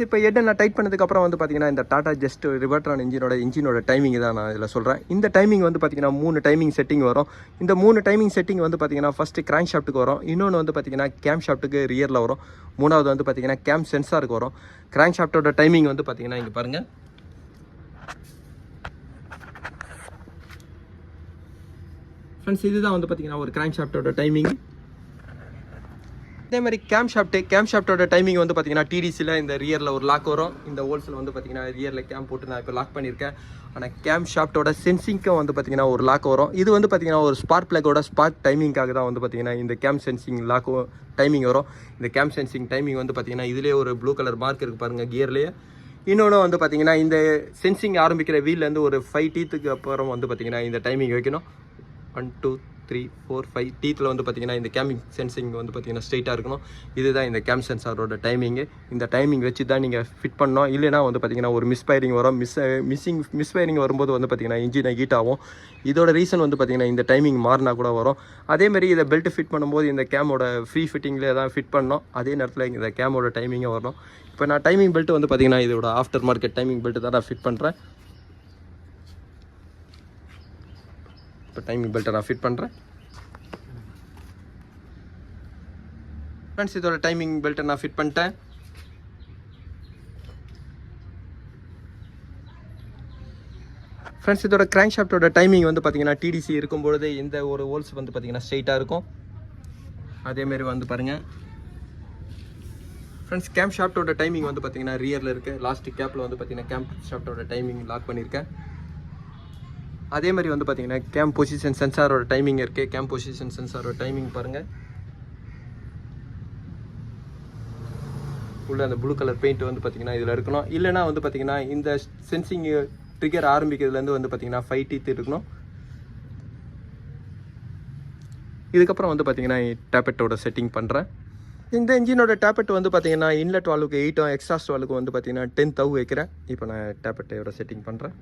இப்போ ஹெட் நான் டைட் பண்ணதுக்கப்புறம் வந்து பார்த்தீங்கன்னா இந்த டாடா ஜஸ்ட் ரிவர்ட்ரான் இன்ஜினோட டைமிங் தான் நான் இதில் சொல்கிறேன். இந்த டைமிங் வந்து பார்த்தீங்கன்னா 3 டைமிங் செட்டிங் வரும். இந்த 3 டைமிங் செட்டிங் வந்து பார்த்தீங்கன்னா ஃபஸ்ட்டு கிராங்க் ஷாஃப்ட்டுக்கு வரும், இன்னொன்று வந்து பார்த்தீங்கன்னா கேம் ஷாஃப்ட்டுக்கு ரியரில் வரும், மூணாவது வந்து பார்த்தீங்கன்னா கேம் சென்சாருக்கு வரும். கிராங்க் ஷாஃப்ட்டோட டைமிங் வந்து பார்த்தீங்கன்னா இங்கே பாருங்கள். ஃப்ரெண்ட்ஸ் இதுதான் வந்து பார்த்தீங்கன்னா ஒரு கிராங்க் ஷாஃப்ட்டோட டைமிங். அதே மாதிரி கேம் ஷாஃப்ட்டோட டைமிங் வந்து பார்த்தீங்கன்னா டிடிசியில் இந்த ரியரில் ஒரு லாக் வரும். இந்த ஹோல்ஸில் வந்து பார்த்தீங்கன்னா ரியரில் கேம் போட்டு நான் இப்போ லாக் பண்ணியிருக்கேன். ஆனால் கேம் ஷாஃப்ட்டோட சென்சிங்க்கும் வந்து பார்த்தீங்கன்னா ஒரு லாக் வரும். இது வந்து பார்த்தீங்கன்னா ஒரு ஸ்பார்க் பிளக்கோட ஸ்பார்க் டைமிங்காக தான் வந்து பார்த்தீங்கன்னா இந்த கேம் சென்சிங் லாக் டைமிங் வரும். இந்த கேம் சென்சிங் டைமிங் வந்து பார்த்தீங்கன்னா இதிலே ஒரு ப்ளூ கலர் மார்க் இருக்குது பாருங்கள் கியர்லேயே. இன்னொன்று வந்து பார்த்தீங்கன்னா இந்த சென்சிங் ஆரம்பிக்கிற வீல்லேருந்து ஒரு 5 டீத்துக்கு அப்புறம் வந்து பார்த்தீங்கன்னா இந்த டைமிங் வைக்கணும். 1 2 3 4 5 டீத்தில் வந்து பார்த்தீங்கன்னா இந்த கேமிங் சென்சிங் வந்து பார்த்தீங்கன்னா ஸ்ட்ரைட்டாக இருக்கணும். இதுதான் இந்த கேம் சென்சாரோட டைமிங்கு. இந்த டைமிங் வச்சு தான் நீங்கள் ஃபிட் பண்ணோம். இல்லைனா வந்து பார்த்தீங்கன்னா ஒரு மிஸ்ஃபயரிங் வரும். மிஸ்ஃபயரிங் வரும்போது வந்து பார்த்தீங்கன்னா இன்ஜினை ஹீட் ஆகும். இதோட ரீசன் வந்து பார்த்தீங்கன்னா இந்த டைமிங் மாறினா கூட வரும். அதேமாதிரி இதை பெல்ட் ஃபிட் பண்ணும்போது இந்த கேமோட ஃப்ரீ ஃபிட்டிங்லேயே தான் ஃபிட் பண்ணோம். அதே நேரத்தில் இந்த கேமோட டைமிங்கே வரணும். இப்போ நான் டைமிங் பெல்ட் வந்து பார்த்தீங்கன்னா இதோட ஆஃப்டர் மார்க்கெட் டைமிங் பெல்ட் தான் நான் ஃபிட் பண்ணுறேன். இப்போ டைமிங் பெல்ட்டை நான் ஃபிட் பண்ணுறேன். ஃப்ரெண்ட்ஸ் இதோட டைமிங் பெல்ட்டை நான் ஃபிட் பண்ணிட்டேன். ஃப்ரெண்ட்ஸ் இதோட கிராங்க் ஷாஃப்ட்டோட டைமிங் வந்து பார்த்தீங்கன்னா டிடிசி இருக்கும்பொழுது இந்த ஒரு ஹோல்ஸ் வந்து பார்த்தீங்கன்னா ஸ்ட்ரைட்டாக இருக்கும். அதேமாரி வந்து பாருங்கள் ஃப்ரெண்ட்ஸ் கேம் ஷாஃப்ட்டோட டைமிங் வந்து பார்த்தீங்கன்னா ரியரில் இருக்குது. லாஸ்ட்டு கேப்பில் வந்து பார்த்தீங்கன்னா கேம் ஷாஃப்ட்டோட டைமிங் லாக் பண்ணியிருக்கேன். அதே மாதிரி வந்து பார்த்தீங்கன்னா கேம் பொசிஷன் சென்சாரோட டைமிங் இருக்குது. கேம் பொசிஷன் சென்சாரோட டைமிங் பாருங்கள். உள்ள அந்த ப்ளூ கலர் பெயிண்ட் வந்து பார்த்தீங்கன்னா இதில் இருக்கணும். இல்லைனா வந்து பார்த்தீங்கன்னா இந்த சென்சிங் ட்ரிகர் ஆரம்பிக்கிறதுலேருந்து வந்து பார்த்தீங்கன்னா 5 டீத் இருக்கணும். இதுக்கப்புறம் வந்து பார்த்தீங்கன்னா டேப்பெட்டோட செட்டிங் பண்ணுறேன். இந்த இன்ஜினோட டேப்பெட் வந்து பார்த்தீங்கன்னா இன்லெட் வால்வுக்கு 8 எக்ஸாஸ்ட் வால்வுக்கு வந்து பார்த்தீங்கன்னா 10 வைக்கிறேன். இப்போ நான் டேப்பெட்டோட செட்டிங் பண்ணுறேன்.